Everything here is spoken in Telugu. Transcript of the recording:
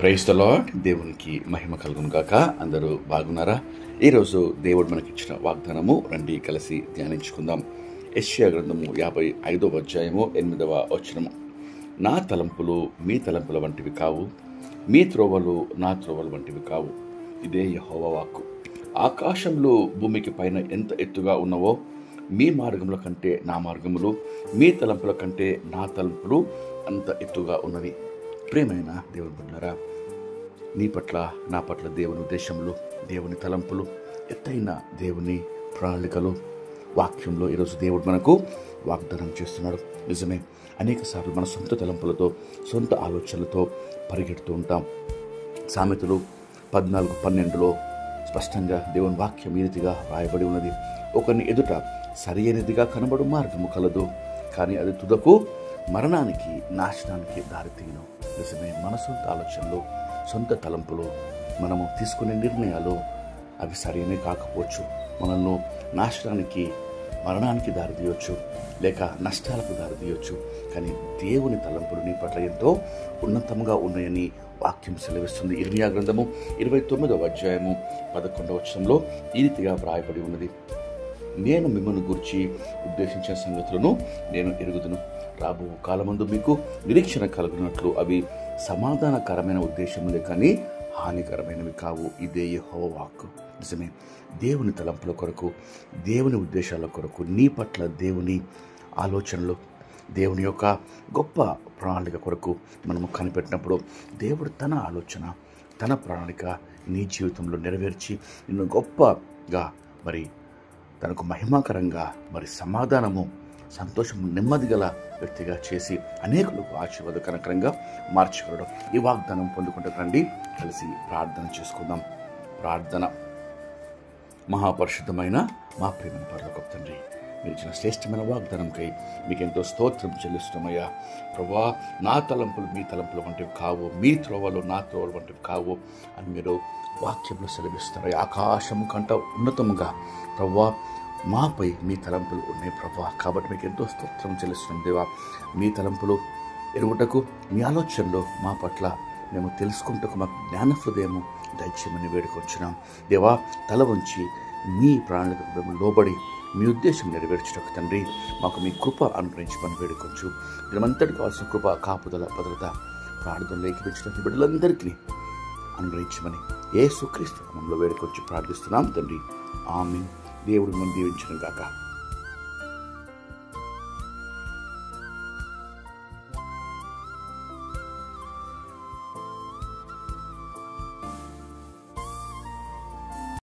Praise the lord. దేవునికి మహిమ కలుగును గాక. అందరూ బాగున్నారా? ఈరోజు దేవుడు మనకిచ్చిన వాగ్దానము రండి కలిసి ధ్యానించుకుందాం. యెషయా గ్రంథము 55వ అధ్యాయము 8వ వచనము. నా తలంపులు మీ తలంపుల వంటివి కావు, మీ త్రోవలు నా త్రోవల వంటివి కావు. ఇదే యెహోవా వాక్కు. ఆకాశంలో భూమికి పైన ఎంత ఎత్తుగా ఉన్నవో మీ మార్గముల కంటే నా మార్గములు, మీ తలంపుల కంటే నా తలంపులు అంత ఎత్తుగా ఉన్నవి. ప్రియమైన దేవుని బిడ్డలారా, నీ పట్ల నా పట్ల దేవుని ఉద్దేశములు, దేవుని తలంపులు, ఎత్తైన దేవుని ప్రణాళికలు వాక్యంలో ఈరోజు దేవుడు మనకు వాగ్దానం చేస్తున్నాడు. నిజమే, అనేక సార్లు మన సొంత తలంపులతో, సొంత ఆలోచనలతో పరిగెడుతూ ఉంటాం. సామెతలు 14:12లో స్పష్టంగా దేవుని వాక్యం ఈ రీతిగా రాయబడి ఉన్నది. ఒకరిని ఎదుట సరి అయినదిగా కనబడు మార్గము కలదు, కానీ అది తుదకు మరణానికి, నాశనానికి దారితీయను. నిజమే, మన సొంత ఆలోచనలు, సొంత తలంపులు, మనము తీసుకునే నిర్ణయాలు అవి సరైనవి కాకపోవచ్చు. మనల్ని నాశనానికి, మరణానికి దారితీయవచ్చు, లేక నష్టాలకు దారితీయవచ్చు. కానీ దేవుని తలంపులు నీ పట్ల ఎంతో ఉన్నతంగా ఉన్నాయని వాక్యం సెలవిస్తుంది. ఇర్మియా గ్రంథము 29వ అధ్యాయము 11వ వచనంలో ఈ రీతిగా వ్రాయబడి ఉన్నది. నేను మిమ్మల్ని గురించి ఉద్దేశించిన సంగతులను నేను ఎరుగుదును. రాబో కాలమందు మీకు నిరీక్షణ కలుగునట్లు అవి సమాధానకరమైన ఉద్దేశములే కానీ హానికరమైనవి కావు. ఇదే యెహోవా వాక్కు. నిజమే, దేవుని తలంపుల కొరకు, దేవుని ఉద్దేశాల కొరకు, నీ పట్ల దేవుని ఆలోచనలు, దేవుని యొక్క గొప్ప ప్రణాళిక కొరకు మనము కనిపెట్టినప్పుడు దేవుడు తన ఆలోచన, తన ప్రణాళిక నీ జీవితంలో నెరవేర్చి నిన్ను గొప్పగా, మరి తనకు మహిమాకరంగా, మరి సమాధానము, సంతోషము, నెమ్మది గల వ్యక్తిగా చేసి అనేకులకు ఆశీర్వాదకరంగా మార్చగలడు. ఈ వాగ్దానం పొందుకుంటే రండి కలిసి ప్రార్థన చేసుకుందాం. ప్రార్థన. మహాపరిశుద్ధమైన మా ప్రియమైన పరలోకపు తండ్రి, మీరు ఇచ్చిన శ్రేష్టమైన వాగ్దానంకై మీకు ఎంతో స్తోత్రం చెల్లిస్తున్నామయ్యా. ప్రభా, నా తలంపులు మీ తలంపుల వంటివి కావు, మీ త్రోవలు నా త్రోవల వంటివి కావు అని మీరు వాక్యంలో సెలవిస్తారు. ఆకాశము కంట ఉన్నతముగా ప్రభా మాపై మీ తలంపులు ఉన్నాయి ప్రభా. కాబట్టి మీకు ఎంతో స్తోత్రం చెల్లిస్తున్నాం దేవా. మీ తలంపులు ఎరుగుటకు, మీ ఆలోచనలో మా పట్ల మేము తెలుసుకుంటకు మాకు జ్ఞాన హృదయము దయచేయమని వేడుకొచ్చున్నాం దేవా. తల వంచి మీ ప్రణాళికకు మేము లోబడి మీ ఉద్దేశం నెరవేర్చుటకు తండ్రి మాకు మీ కృప అనుగ్రహించమని వేడుకొచ్చు. దీనిమంతటి కావాల్సిన కృప, కాపుదల, భద్రత, ప్రార్థనలు ఏకీపించడానికి బిడ్డలందరికీ అనుగ్రహించమని యేసుక్రీస్తు నామములో వేడుకొచ్చి ప్రార్థిస్తున్నాం తండ్రి. ఆమేన్. దేవుడు మనం దీవించును గాక.